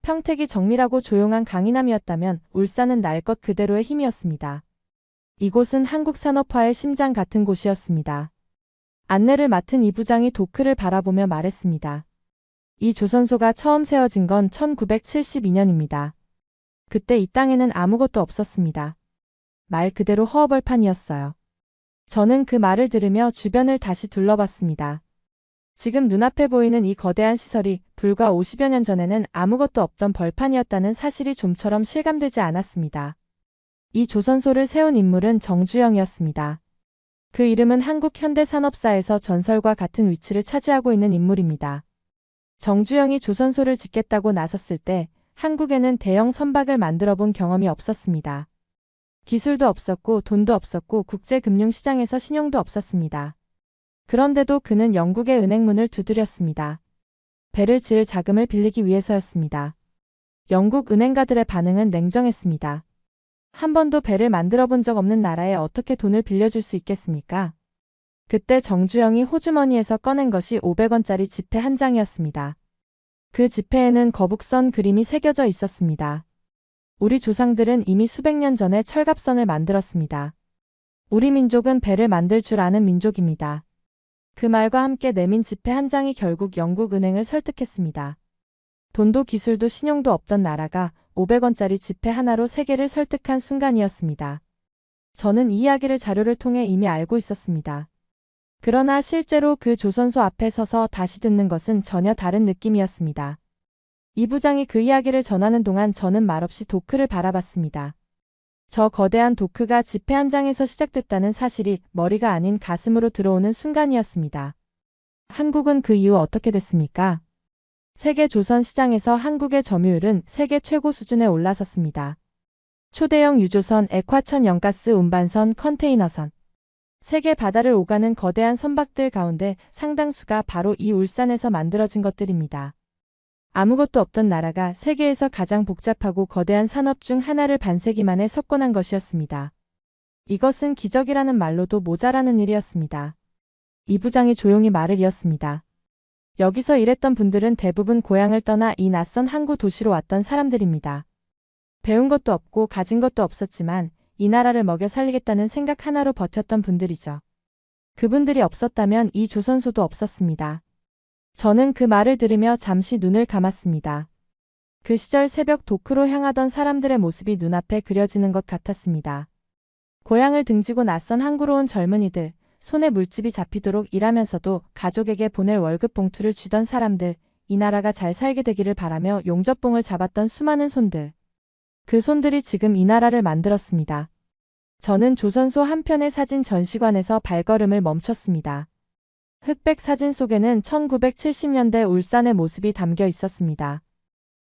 평택이 정밀하고 조용한 강인함이었다면 울산은 날 것 그대로의 힘이었습니다. 이곳은 한국 산업화의 심장 같은 곳이었습니다. 안내를 맡은 이 부장이 도크를 바라보며 말했습니다. 이 조선소가 처음 세워진 건 1972년입니다. 그때 이 땅에는 아무것도 없었습니다. 말 그대로 허허벌판이었어요. 저는 그 말을 들으며 주변을 다시 둘러봤습니다. 지금 눈앞에 보이는 이 거대한 시설이 불과 50여 년 전에는 아무것도 없던 벌판이었다는 사실이 좀처럼 실감되지 않았습니다. 이 조선소를 세운 인물은 정주영이었습니다. 그 이름은 한국 현대산업사에서 전설과 같은 위치를 차지하고 있는 인물입니다. 정주영이 조선소를 짓겠다고 나섰을 때 한국에는 대형 선박을 만들어 본 경험이 없었습니다. 기술도 없었고 돈도 없었고 국제금융시장에서 신용도 없었습니다. 그런데도 그는 영국의 은행문을 두드렸습니다. 배를 지을 자금을 빌리기 위해서였습니다. 영국 은행가들의 반응은 냉정했습니다. 한 번도 배를 만들어 본 적 없는 나라에 어떻게 돈을 빌려줄 수 있겠습니까? 그때 정주영이 호주머니에서 꺼낸 것이 500원짜리 지폐 한 장이었습니다. 그 지폐에는 거북선 그림이 새겨져 있었습니다. 우리 조상들은 이미 수백 년 전에 철갑선을 만들었습니다. 우리 민족은 배를 만들 줄 아는 민족입니다. 그 말과 함께 내민 지폐 한 장이 결국 영국 은행을 설득했습니다. 돈도 기술도 신용도 없던 나라가 500원짜리 지폐 하나로 세계를 설득한 순간이었습니다. 저는 이 이야기를 자료를 통해 이미 알고 있었습니다. 그러나 실제로 그 조선소 앞에 서서 다시 듣는 것은 전혀 다른 느낌이었습니다. 이 부장이 그 이야기를 전하는 동안 저는 말없이 도크를 바라봤습니다. 저 거대한 도크가 지폐 한 장에서 시작됐다는 사실이 머리가 아닌 가슴으로 들어오는 순간이었습니다. 한국은 그 이후 어떻게 됐습니까? 세계 조선 시장에서 한국의 점유율은 세계 최고 수준에 올라섰습니다. 초대형 유조선, 액화천 연가스 운반선, 컨테이너선. 세계 바다를 오가는 거대한 선박들 가운데 상당수가 바로 이 울산에서 만들어진 것들입니다. 아무것도 없던 나라가 세계에서 가장 복잡하고 거대한 산업 중 하나를 반세기 만에 석권한 것이었습니다. 이것은 기적이라는 말로도 모자라는 일이었습니다. 이 부장이 조용히 말을 이었습니다. 여기서 일했던 분들은 대부분 고향을 떠나 이 낯선 항구 도시로 왔던 사람들입니다. 배운 것도 없고 가진 것도 없었지만 이 나라를 먹여 살리겠다는 생각 하나로 버텼던 분들이죠. 그분들이 없었다면 이 조선소도 없었습니다. 저는 그 말을 들으며 잠시 눈을 감았습니다. 그 시절 새벽 도크로 향하던 사람들의 모습이 눈앞에 그려지는 것 같았습니다. 고향을 등지고 낯선 항구로 온 젊은이들, 손에 물집이 잡히도록 일하면서도 가족에게 보낼 월급 봉투를 쥐던 사람들, 이 나라가 잘 살게 되기를 바라며 용접봉을 잡았던 수많은 손들. 그 손들이 지금 이 나라를 만들었습니다. 저는 조선소 한 편의 사진 전시관에서 발걸음을 멈췄습니다. 흑백 사진 속에는 1970년대 울산의 모습이 담겨 있었습니다.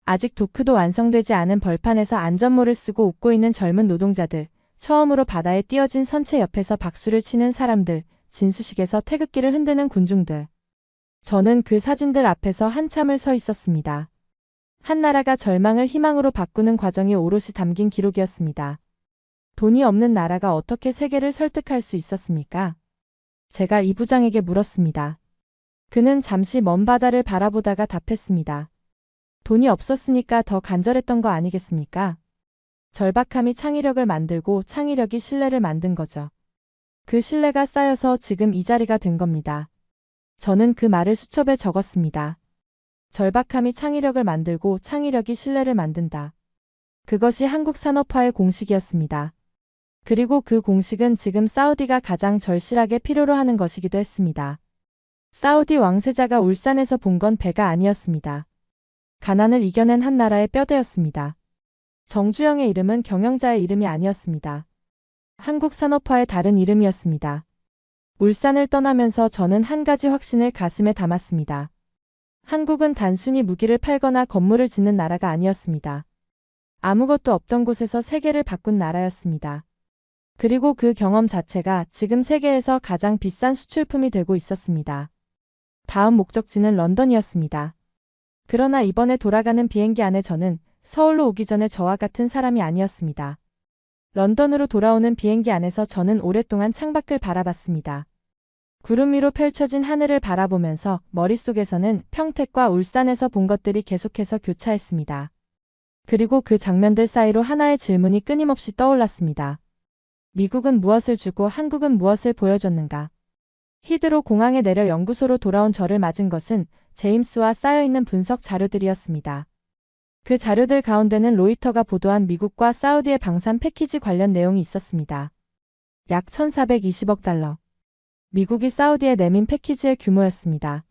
아직 도크도 완성되지 않은 벌판에서 안전모를 쓰고 웃고 있는 젊은 노동자들, 처음으로 바다에 띄어진 선체 옆에서 박수를 치는 사람들, 진수식에서 태극기를 흔드는 군중들. 저는 그 사진들 앞에서 한참을 서 있었습니다. 한 나라가 절망을 희망으로 바꾸는 과정이 오롯이 담긴 기록이었습니다. 돈이 없는 나라가 어떻게 세계를 설득할 수 있었습니까? 제가 이 부장에게 물었습니다. 그는 잠시 먼 바다를 바라보다가 답했습니다. 돈이 없었으니까 더 간절했던 거 아니겠습니까? 절박함이 창의력을 만들고 창의력이 신뢰를 만든 거죠. 그 신뢰가 쌓여서 지금 이 자리가 된 겁니다. 저는 그 말을 수첩에 적었습니다. 절박함이 창의력을 만들고 창의력이 신뢰를 만든다. 그것이 한국 산업화의 공식이었습니다. 그리고 그 공식은 지금 사우디가 가장 절실하게 필요로 하는 것이기도 했습니다. 사우디 왕세자가 울산에서 본 건 배가 아니었습니다. 가난을 이겨낸 한 나라의 뼈대였습니다. 정주영의 이름은 경영자의 이름이 아니었습니다. 한국 산업화의 다른 이름이었습니다. 울산을 떠나면서 저는 한 가지 확신을 가슴에 담았습니다. 한국은 단순히 무기를 팔거나 건물을 짓는 나라가 아니었습니다. 아무것도 없던 곳에서 세계를 바꾼 나라였습니다. 그리고 그 경험 자체가 지금 세계에서 가장 비싼 수출품이 되고 있었습니다. 다음 목적지는 런던이었습니다. 그러나 이번에 돌아가는 비행기 안에 저는 서울로 오기 전에 저와 같은 사람이 아니었습니다. 런던으로 돌아오는 비행기 안에서 저는 오랫동안 창밖을 바라봤습니다. 구름 위로 펼쳐진 하늘을 바라보면서 머릿속에서는 평택과 울산에서 본 것들이 계속해서 교차했습니다. 그리고 그 장면들 사이로 하나의 질문이 끊임없이 떠올랐습니다. 미국은 무엇을 주고 한국은 무엇을 보여줬는가? 히드로 공항에 내려 연구소로 돌아온 저를 맞은 것은 제임스와 쌓여있는 분석 자료들이었습니다. 그 자료들 가운데는 로이터가 보도한 미국과 사우디의 방산 패키지 관련 내용이 있었습니다. 약 1,420억 달러. 미국이 사우디에 내민 패키지의 규모였습니다.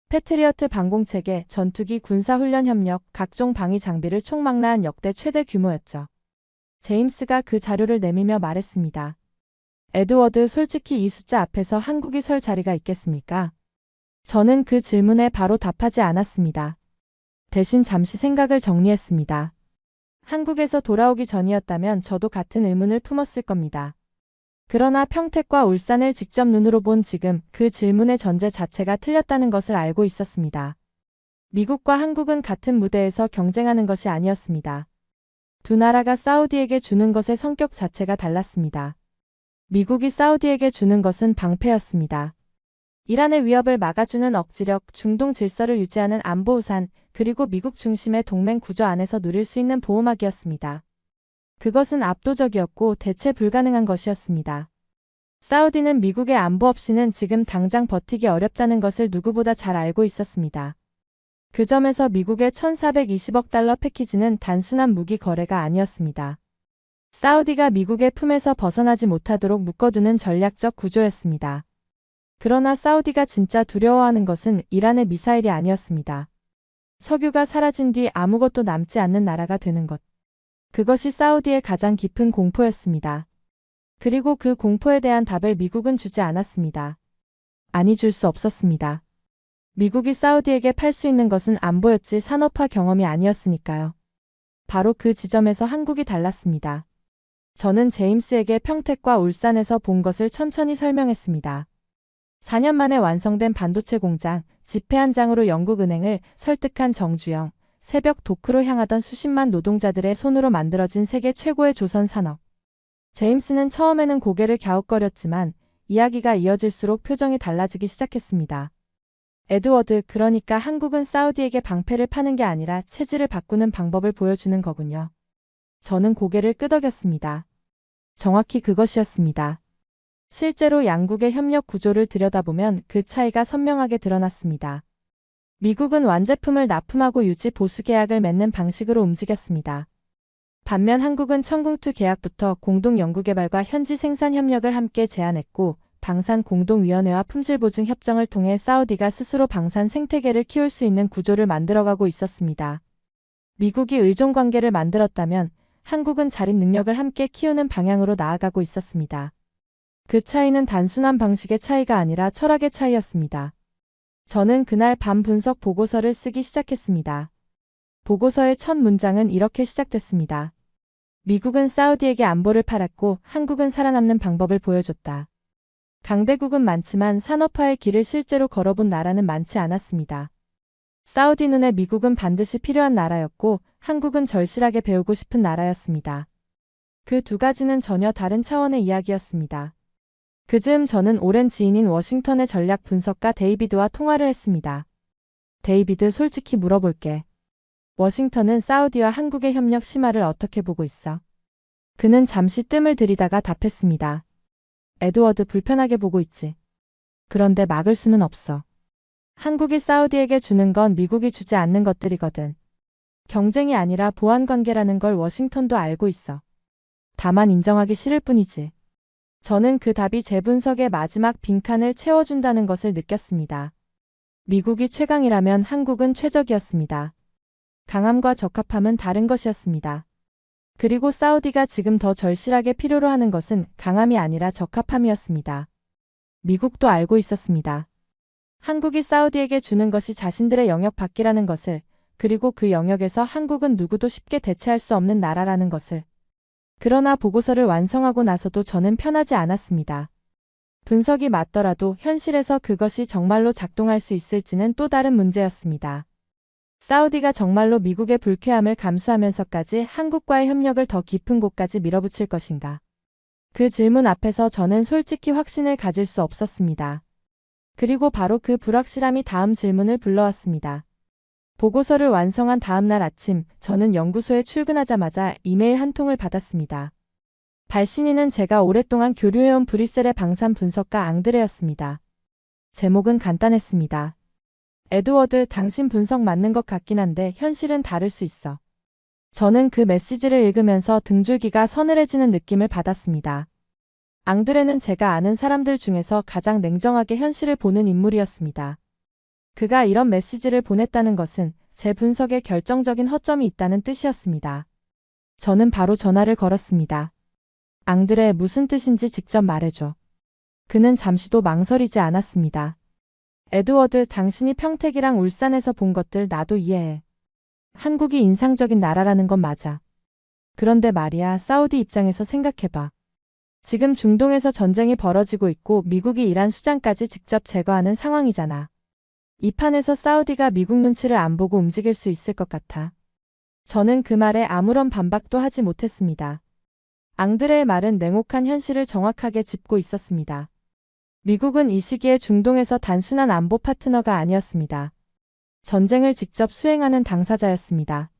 패트리어트 방공체계, 전투기, 군사훈련 협력, 각종 방위 장비를 총망라한 역대 최대 규모였죠. 제임스가 그 자료를 내밀며 말했습니다. 에드워드, 솔직히 이 숫자 앞에서 한국이 설 자리가 있겠습니까? 저는 그 질문에 바로 답하지 않았습니다. 대신 잠시 생각을 정리했습니다. 한국에서 돌아오기 전이었다면 저도 같은 의문을 품었을 겁니다. 그러나 평택과 울산을 직접 눈으로 본 지금 그 질문의 전제 자체가 틀렸다는 것을 알고 있었습니다. 미국과 한국은 같은 무대에서 경쟁하는 것이 아니었습니다. 두 나라가 사우디에게 주는 것의 성격 자체가 달랐습니다. 미국이 사우디에게 주는 것은 방패였습니다. 이란의 위협을 막아주는 억지력, 중동 질서를 유지하는 안보 우산, 그리고 미국 중심의 동맹 구조 안에서 누릴 수 있는 보호막이었습니다. 그것은 압도적이었고 대체 불가능한 것이었습니다. 사우디는 미국의 안보 없이는 지금 당장 버티기 어렵다는 것을 누구보다 잘 알고 있었습니다. 그 점에서 미국의 1,420억 달러 패키지는 단순한 무기 거래가 아니었습니다. 사우디가 미국의 품에서 벗어나지 못하도록 묶어두는 전략적 구조였습니다. 그러나 사우디가 진짜 두려워하는 것은 이란의 미사일이 아니었습니다. 석유가 사라진 뒤 아무것도 남지 않는 나라가 되는 것. 그것이 사우디의 가장 깊은 공포였습니다. 그리고 그 공포에 대한 답을 미국은 주지 않았습니다. 아니, 줄 수 없었습니다. 미국이 사우디에게 팔 수 있는 것은 안보였지 산업화 경험이 아니었으니까요. 바로 그 지점에서 한국이 달랐습니다. 저는 제임스에게 평택과 울산에서 본 것을 천천히 설명했습니다. 4년 만에 완성된 반도체 공장, 지폐 한 장으로 영국은행을 설득한 정주영, 새벽 도크로 향하던 수십만 노동자들의 손으로 만들어진 세계 최고의 조선 산업. 제임스는 처음에는 고개를 갸웃거렸지만 이야기가 이어질수록 표정이 달라지기 시작했습니다. 에드워드, 그러니까 한국은 사우디에게 방패를 파는 게 아니라 체질을 바꾸는 방법을 보여주는 거군요. 저는 고개를 끄덕였습니다. 정확히 그것이었습니다. 실제로 양국의 협력 구조를 들여다보면 그 차이가 선명하게 드러났습니다. 미국은 완제품을 납품하고 유지 보수 계약을 맺는 방식으로 움직였습니다. 반면 한국은 청궁투 계약부터 공동 연구개발과 현지 생산 협력을 함께 제안했고 방산 공동위원회와 품질보증 협정을 통해 사우디가 스스로 방산 생태계를 키울 수 있는 구조를 만들어가고 있었습니다. 미국이 의존관계를 만들었다면 한국은 자립 능력을 함께 키우는 방향으로 나아가고 있었습니다. 그 차이는 단순한 방식의 차이가 아니라 철학의 차이였습니다. 저는 그날 밤 분석 보고서를 쓰기 시작했습니다. 보고서의 첫 문장은 이렇게 시작됐습니다. 미국은 사우디에게 안보를 팔았고 한국은 살아남는 방법을 보여줬다. 강대국은 많지만 산업화의 길을 실제로 걸어본 나라는 많지 않았습니다. 사우디 눈에 미국은 반드시 필요한 나라였고 한국은 절실하게 배우고 싶은 나라였습니다. 그 두 가지는 전혀 다른 차원의 이야기였습니다. 그즈음 저는 오랜 지인인 워싱턴의 전략 분석가 데이비드와 통화를 했습니다. 데이비드, 솔직히 물어볼게. 워싱턴은 사우디와 한국의 협력 심화를 어떻게 보고 있어? 그는 잠시 뜸을 들이다가 답했습니다. 에드워드, 불편하게 보고 있지. 그런데 막을 수는 없어. 한국이 사우디에게 주는 건 미국이 주지 않는 것들이거든. 경쟁이 아니라 보완관계라는 걸 워싱턴도 알고 있어. 다만 인정하기 싫을 뿐이지. 저는 그 답이 제 분석의 마지막 빈칸을 채워준다는 것을 느꼈습니다. 미국이 최강이라면 한국은 최적이었습니다. 강함과 적합함은 다른 것이었습니다. 그리고 사우디가 지금 더 절실하게 필요로 하는 것은 강함이 아니라 적합함이었습니다. 미국도 알고 있었습니다. 한국이 사우디에게 주는 것이 자신들의 영역 밖이라는 것을, 그리고 그 영역에서 한국은 누구도 쉽게 대체할 수 없는 나라라는 것을. 그러나 보고서를 완성하고 나서도 저는 편하지 않았습니다. 분석이 맞더라도 현실에서 그것이 정말로 작동할 수 있을지는 또 다른 문제였습니다. 사우디가 정말로 미국의 불쾌함을 감수하면서까지 한국과의 협력을 더 깊은 곳까지 밀어붙일 것인가? 그 질문 앞에서 저는 솔직히 확신을 가질 수 없었습니다. 그리고 바로 그 불확실함이 다음 질문을 불러왔습니다. 보고서를 완성한 다음 날 아침, 저는 연구소에 출근하자마자 이메일 한 통을 받았습니다. 발신인은 제가 오랫동안 교류해온 브뤼셀의 방산 분석가 앙드레였습니다. 제목은 간단했습니다. 에드워드, 당신 분석 맞는 것 같긴 한데 현실은 다를 수 있어. 저는 그 메시지를 읽으면서 등줄기가 서늘해지는 느낌을 받았습니다. 앙드레는 제가 아는 사람들 중에서 가장 냉정하게 현실을 보는 인물이었습니다. 그가 이런 메시지를 보냈다는 것은 제 분석에 결정적인 허점이 있다는 뜻이었습니다. 저는 바로 전화를 걸었습니다. 앙드레, 무슨 뜻인지 직접 말해줘. 그는 잠시도 망설이지 않았습니다. 에드워드, 당신이 평택이랑 울산에서 본 것들 나도 이해해. 한국이 인상적인 나라라는 건 맞아. 그런데 말이야, 사우디 입장에서 생각해봐. 지금 중동에서 전쟁이 벌어지고 있고 미국이 이란 수장까지 직접 제거하는 상황이잖아. 이 판에서 사우디가 미국 눈치를 안 보고 움직일 수 있을 것 같아. 저는 그 말에 아무런 반박도 하지 못했습니다. 앙드레의 말은 냉혹한 현실을 정확하게 짚고 있었습니다. 미국은 이 시기에 중동에서 단순한 안보 파트너가 아니었습니다. 전쟁을 직접 수행하는 당사자였습니다.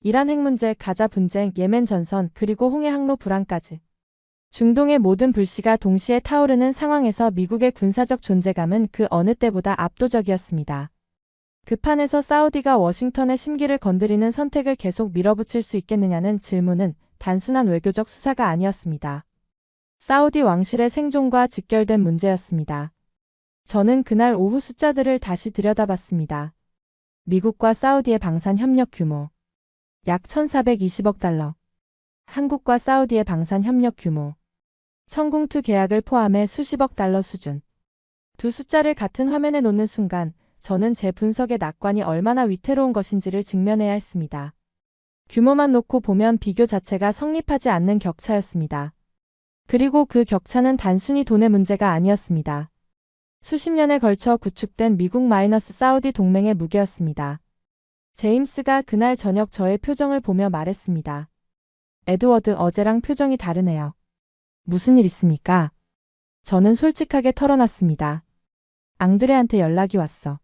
이란 핵 문제, 가자 분쟁, 예멘 전선, 그리고 홍해 항로 불안까지. 중동의 모든 불씨가 동시에 타오르는 상황에서 미국의 군사적 존재감은 그 어느 때보다 압도적이었습니다. 그 판에서 사우디가 워싱턴의 심기를 건드리는 선택을 계속 밀어붙일 수 있겠느냐는 질문은 단순한 외교적 수사가 아니었습니다. 사우디 왕실의 생존과 직결된 문제였습니다. 저는 그날 오후 숫자들을 다시 들여다봤습니다. 미국과 사우디의 방산 협력 규모 약 1,420억 달러. 한국과 사우디의 방산 협력 규모 청궁2 계약을 포함해 수십억 달러 수준. 두 숫자를 같은 화면에 놓는 순간 저는 제 분석의 낙관이 얼마나 위태로운 것인지를 직면해야 했습니다. 규모만 놓고 보면 비교 자체가 성립하지 않는 격차였습니다. 그리고 그 격차는 단순히 돈의 문제가 아니었습니다. 수십 년에 걸쳐 구축된 미국 사우디 동맹의 무게였습니다. 제임스가 그날 저녁 저의 표정을 보며 말했습니다. 에드워드, 어제랑 표정이 다르네요. 무슨 일 있습니까? 저는 솔직하게 털어놨습니다. 앙드레한테 연락이 왔어.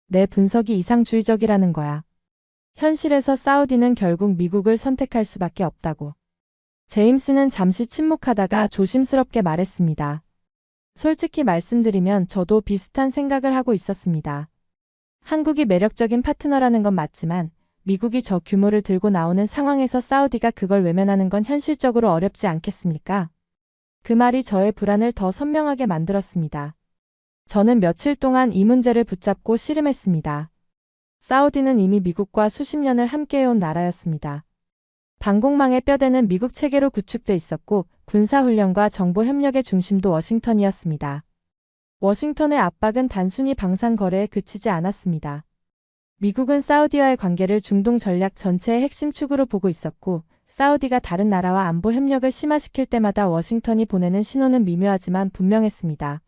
내 분석이 이상주의적이라는 거야. 현실에서 사우디는 결국 미국을 선택할 수밖에 없다고. 제임스는 잠시 침묵하다가 조심스럽게 말했습니다. 솔직히 말씀드리면 저도 비슷한 생각을 하고 있었습니다. 한국이 매력적인 파트너라는 건 맞지만 미국이 저 규모를 들고 나오는 상황에서 사우디가 그걸 외면하는 건 현실적으로 어렵지 않겠습니까? 그 말이 저의 불안을 더 선명하게 만들었습니다. 저는 며칠 동안 이 문제를 붙잡고 씨름했습니다. 사우디는 이미 미국과 수십 년을 함께해온 나라였습니다. 방공망의 뼈대는 미국 체계로 구축돼 있었고 군사훈련과 정보협력의 중심도 워싱턴이었습니다. 워싱턴의 압박은 단순히 방산 거래에 그치지 않았습니다. 미국은 사우디와의 관계를 중동 전략 전체의 핵심 축으로 보고 있었고 사우디가 다른 나라와 안보 협력을 심화시킬 때마다 워싱턴이 보내는 신호는 미묘하지만 분명했습니다.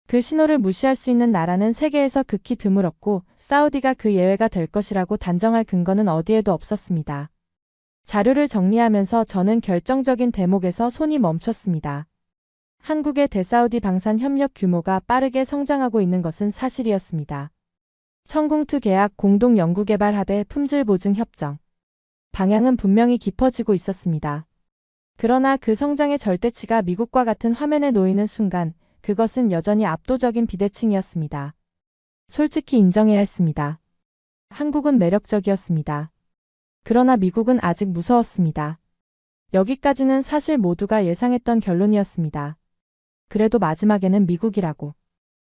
그 신호를 무시할 수 있는 나라는 세계에서 극히 드물었고 사우디가 그 예외가 될 것이라고 단정할 근거는 어디에도 없었습니다. 자료를 정리하면서 저는 결정적인 대목에서 손이 멈췄습니다. 한국의 대사우디 방산 협력 규모가 빠르게 성장하고 있는 것은 사실이었습니다. 청궁2 계약, 공동 연구개발 합의, 품질 보증 협정. 방향은 분명히 깊어지고 있었습니다. 그러나 그 성장의 절대치가 미국과 같은 화면에 놓이는 순간 그것은 여전히 압도적인 비대칭이었습니다. 솔직히 인정해야 했습니다. 한국은 매력적이었습니다. 그러나 미국은 아직 무서웠습니다. 여기까지는 사실 모두가 예상했던 결론이었습니다. 그래도 마지막에는 미국이라고.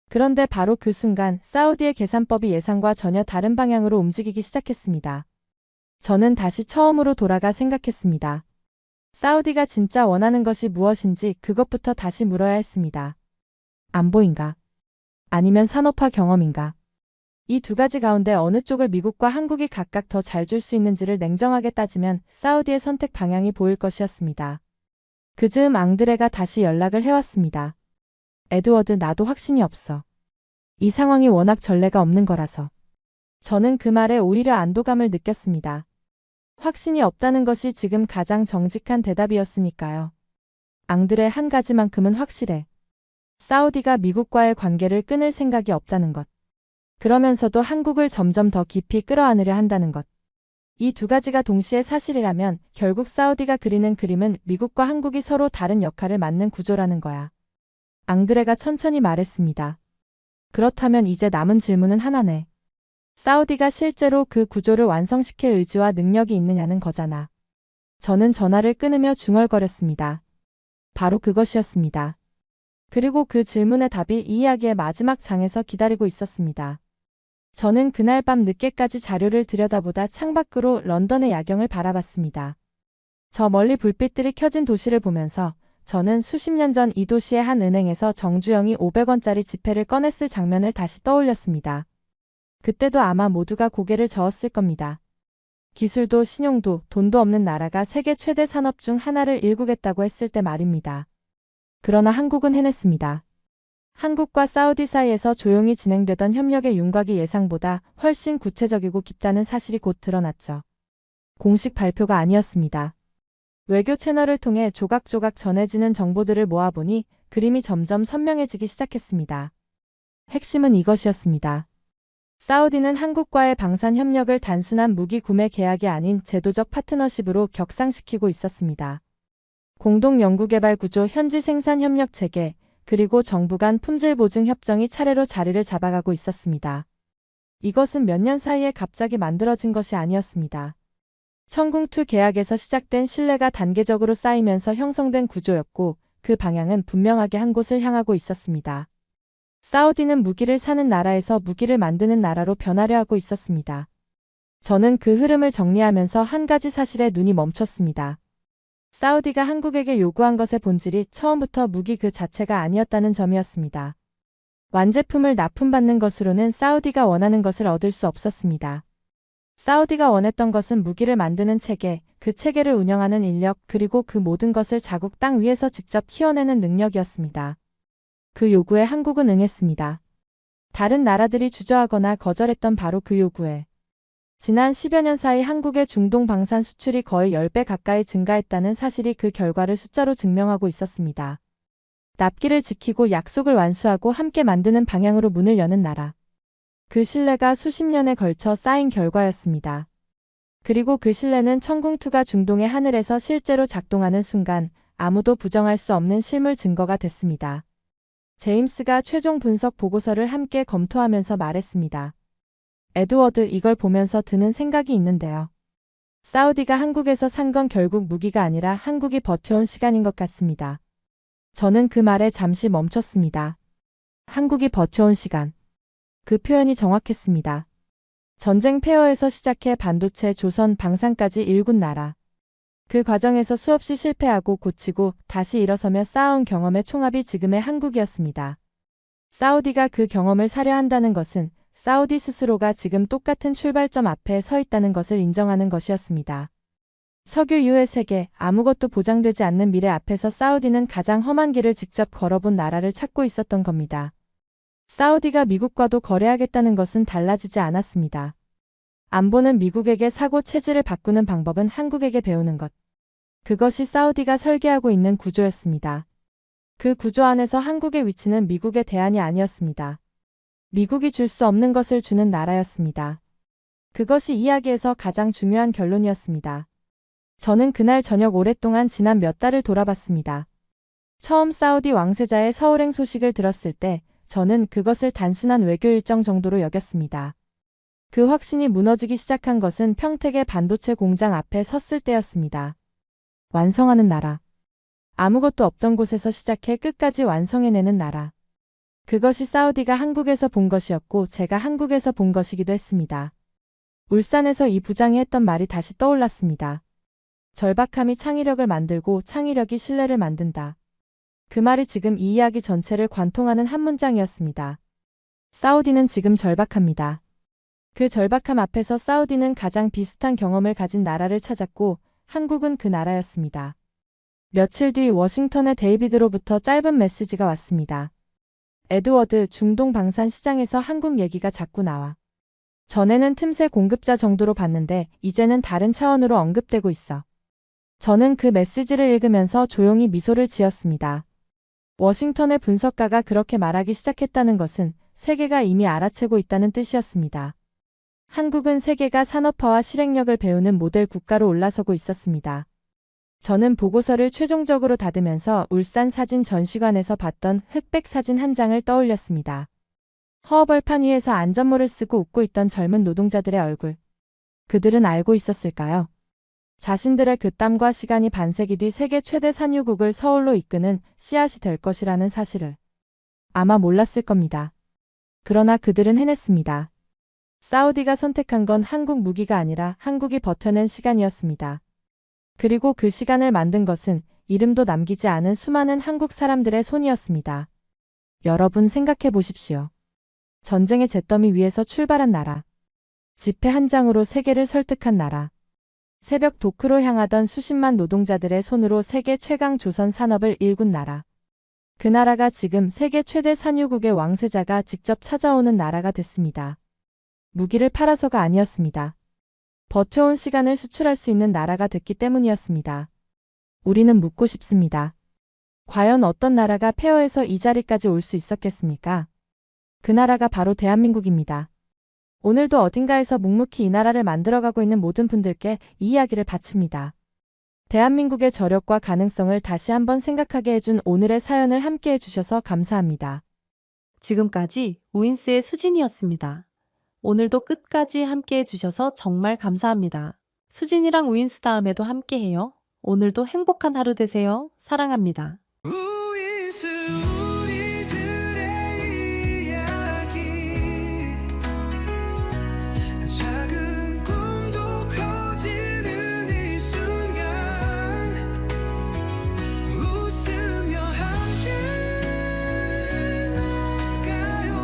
그런데 바로 그 순간 사우디의 계산법이 예상과 전혀 다른 방향으로 움직이기 시작했습니다. 저는 다시 처음으로 돌아가 생각했습니다. 사우디가 진짜 원하는 것이 무엇인지 그것부터 다시 물어야 했습니다. 안보인가? 아니면 산업화 경험인가? 이 두 가지 가운데 어느 쪽을 미국과 한국이 각각 더 잘 줄 수 있는지를 냉정하게 따지면 사우디의 선택 방향이 보일 것이었습니다. 그 즈음 앙드레가 다시 연락을 해왔습니다. 에드워드, 나도 확신이 없어. 이 상황이 워낙 전례가 없는 거라서. 저는 그 말에 오히려 안도감을 느꼈습니다. 확신이 없다는 것이 지금 가장 정직한 대답이었으니까요. 앙드레, 한 가지만큼은 확실해. 사우디가 미국과의 관계를 끊을 생각이 없다는 것. 그러면서도 한국을 점점 더 깊이 끌어안으려 한다는 것. 이 두 가지가 동시에 사실이라면 결국 사우디가 그리는 그림은 미국과 한국이 서로 다른 역할을 맡는 구조라는 거야. 앙드레가 천천히 말했습니다. 그렇다면 이제 남은 질문은 하나네. 사우디가 실제로 그 구조를 완성시킬 의지와 능력이 있느냐는 거잖아. 저는 전화를 끊으며 중얼거렸습니다. 바로 그것이었습니다. 그리고 그 질문의 답이 이 이야기의 마지막 장에서 기다리고 있었습니다. 저는 그날 밤 늦게까지 자료를 들여다보다 창밖으로 런던의 야경을 바라봤습니다. 저 멀리 불빛들이 켜진 도시를 보면서 저는 수십 년 전 이 도시의 한 은행에서 정주영이 500원짜리 지폐를 꺼냈을 장면을 다시 떠올렸습니다. 그때도 아마 모두가 고개를 저었을 겁니다. 기술도 신용도 돈도 없는 나라가 세계 최대 산업 중 하나를 일구겠다고 했을 때 말입니다. 그러나 한국은 해냈습니다. 한국과 사우디 사이에서 조용히 진행되던 협력의 윤곽이 예상보다 훨씬 구체적이고 깊다는 사실이 곧 드러났죠. 공식 발표가 아니었습니다. 외교 채널을 통해 조각조각 전해지는 정보들을 모아보니 그림이 점점 선명해지기 시작했습니다. 핵심은 이것이었습니다. 사우디는 한국과의 방산 협력을 단순한 무기 구매 계약이 아닌 제도적 파트너십으로 격상시키고 있었습니다. 공동 연구개발 구조, 현지 생산 협력 체계, 그리고 정부 간 품질 보증 협정이 차례로 자리를 잡아가고 있었습니다. 이것은 몇 년 사이에 갑자기 만들어진 것이 아니었습니다. 청궁2 계약에서 시작된 신뢰가 단계적으로 쌓이면서 형성된 구조였고 그 방향은 분명하게 한 곳을 향하고 있었습니다. 사우디는 무기를 사는 나라에서 무기를 만드는 나라로 변하려 하고 있었습니다. 저는 그 흐름을 정리하면서 한 가지 사실에 눈이 멈췄습니다. 사우디가 한국에게 요구한 것의 본질이 처음부터 무기 그 자체가 아니었다는 점이었습니다. 완제품을 납품받는 것으로는 사우디가 원하는 것을 얻을 수 없었습니다. 사우디가 원했던 것은 무기를 만드는 체계, 그 체계를 운영하는 인력, 그리고 그 모든 것을 자국 땅 위에서 직접 키워내는 능력이었습니다. 그 요구에 한국은 응했습니다. 다른 나라들이 주저하거나 거절했던 바로 그 요구에 지난 10여 년 사이 한국의 중동 방산 수출이 거의 10배 가까이 증가했다는 사실이 그 결과를 숫자로 증명하고 있었습니다. 납기를 지키고 약속을 완수하고 함께 만드는 방향으로 문을 여는 나라. 그 신뢰가 수십 년에 걸쳐 쌓인 결과였습니다. 그리고 그 신뢰는 청궁2가 중동의 하늘에서 실제로 작동하는 순간 아무도 부정할 수 없는 실물 증거가 됐습니다. 제임스가 최종 분석 보고서를 함께 검토하면서 말했습니다. 에드워드, 이걸 보면서 드는 생각이 있는데요. 사우디가 한국에서 산 건 결국 무기가 아니라 한국이 버텨온 시간인 것 같습니다. 저는 그 말에 잠시 멈췄습니다. 한국이 버텨온 시간. 그 표현이 정확했습니다. 전쟁 폐허에서 시작해 반도체, 조선, 방산까지 일군 나라. 그 과정에서 수없이 실패하고 고치고 다시 일어서며 쌓아온 경험의 총합이 지금의 한국이었습니다. 사우디가 그 경험을 사려 한다는 것은 사우디 스스로가 지금 똑같은 출발점 앞에 서 있다는 것을 인정하는 것이었습니다. 석유 이후의 세계, 아무것도 보장되지 않는 미래 앞에서 사우디는 가장 험한 길을 직접 걸어본 나라를 찾고 있었던 겁니다. 사우디가 미국과도 거래하겠다는 것은 달라지지 않았습니다. 안보는 미국에게 사고 체질을 바꾸는 방법은 한국에게 배우는 것. 그것이 사우디가 설계하고 있는 구조였습니다. 그 구조 안에서 한국의 위치는 미국의 대안이 아니었습니다. 미국이 줄 수 없는 것을 주는 나라였습니다. 그것이 이야기에서 가장 중요한 결론이었습니다. 저는 그날 저녁 오랫동안 지난 몇 달을 돌아봤습니다. 처음 사우디 왕세자의 서울행 소식을 들었을 때 저는 그것을 단순한 외교 일정 정도로 여겼습니다. 그 확신이 무너지기 시작한 것은 평택의 반도체 공장 앞에 섰을 때였습니다. 완성하는 나라. 아무것도 없던 곳에서 시작해 끝까지 완성해내는 나라. 그것이 사우디가 한국에서 본 것이었고 제가 한국에서 본 것이기도 했습니다. 울산에서 이 부장이 했던 말이 다시 떠올랐습니다. 절박함이 창의력을 만들고 창의력이 신뢰를 만든다. 그 말이 지금 이 이야기 전체를 관통하는 한 문장이었습니다. 사우디는 지금 절박합니다. 그 절박함 앞에서 사우디는 가장 비슷한 경험을 가진 나라를 찾았고 한국은 그 나라였습니다. 며칠 뒤 워싱턴의 데이비드로부터 짧은 메시지가 왔습니다. 에드워드, 중동 방산 시장에서 한국 얘기가 자꾸 나와. 전에는 틈새 공급자 정도로 봤는데 이제는 다른 차원으로 언급되고 있어. 저는 그 메시지를 읽으면서 조용히 미소를 지었습니다. 워싱턴의 분석가가 그렇게 말하기 시작했다는 것은 세계가 이미 알아채고 있다는 뜻이었습니다. 한국은 세계가 산업화와 실행력을 배우는 모델 국가로 올라서고 있었습니다. 저는 보고서를 최종적으로 닫으면서 울산 사진 전시관에서 봤던 흑백 사진 한 장을 떠올렸습니다. 허허벌판 위에서 안전모를 쓰고 웃고 있던 젊은 노동자들의 얼굴. 그들은 알고 있었을까요? 자신들의 그 땀과 시간이 반세기 뒤 세계 최대 산유국을 서울로 이끄는 씨앗이 될 것이라는 사실을. 아마 몰랐을 겁니다. 그러나 그들은 해냈습니다. 사우디가 선택한 건 한국 무기가 아니라 한국이 버텨낸 시간이었습니다. 그리고 그 시간을 만든 것은 이름도 남기지 않은 수많은 한국 사람들의 손이었습니다. 여러분 생각해 보십시오. 전쟁의 잿더미 위에서 출발한 나라. 지폐 한 장으로 세계를 설득한 나라. 새벽 도크로 향하던 수십만 노동자들의 손으로 세계 최강 조선 산업을 일군 나라. 그 나라가 지금 세계 최대 산유국의 왕세자가 직접 찾아오는 나라가 됐습니다. 무기를 팔아서가 아니었습니다. 버텨온 시간을 수출할 수 있는 나라가 됐기 때문이었습니다. 우리는 묻고 싶습니다. 과연 어떤 나라가 폐허해서 이 자리까지 올 수 있었겠습니까? 그 나라가 바로 대한민국입니다. 오늘도 어딘가에서 묵묵히 이 나라를 만들어가고 있는 모든 분들께 이 이야기를 바칩니다. 대한민국의 저력과 가능성을 다시 한번 생각하게 해준 오늘의 사연을 함께 해주셔서 감사합니다. 지금까지 우인스의 수진이었습니다. 오늘도 끝까지 함께 해주셔서 정말 감사합니다. 수진이랑 우인스 다음에도 함께 해요. 오늘도 행복한 하루 되세요. 사랑합니다. 우이스 우리들의 이야기 작은 꿈도 커지는 이 순간 웃으며 함께 나가요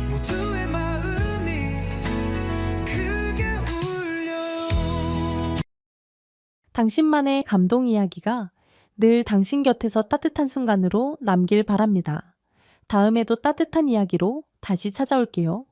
모두의 마음이 크게 울려요. 당신만의 감동 이야기가 늘 당신 곁에서 따뜻한 순간으로 남길 바랍니다. 다음에도 따뜻한 이야기로 다시 찾아올게요.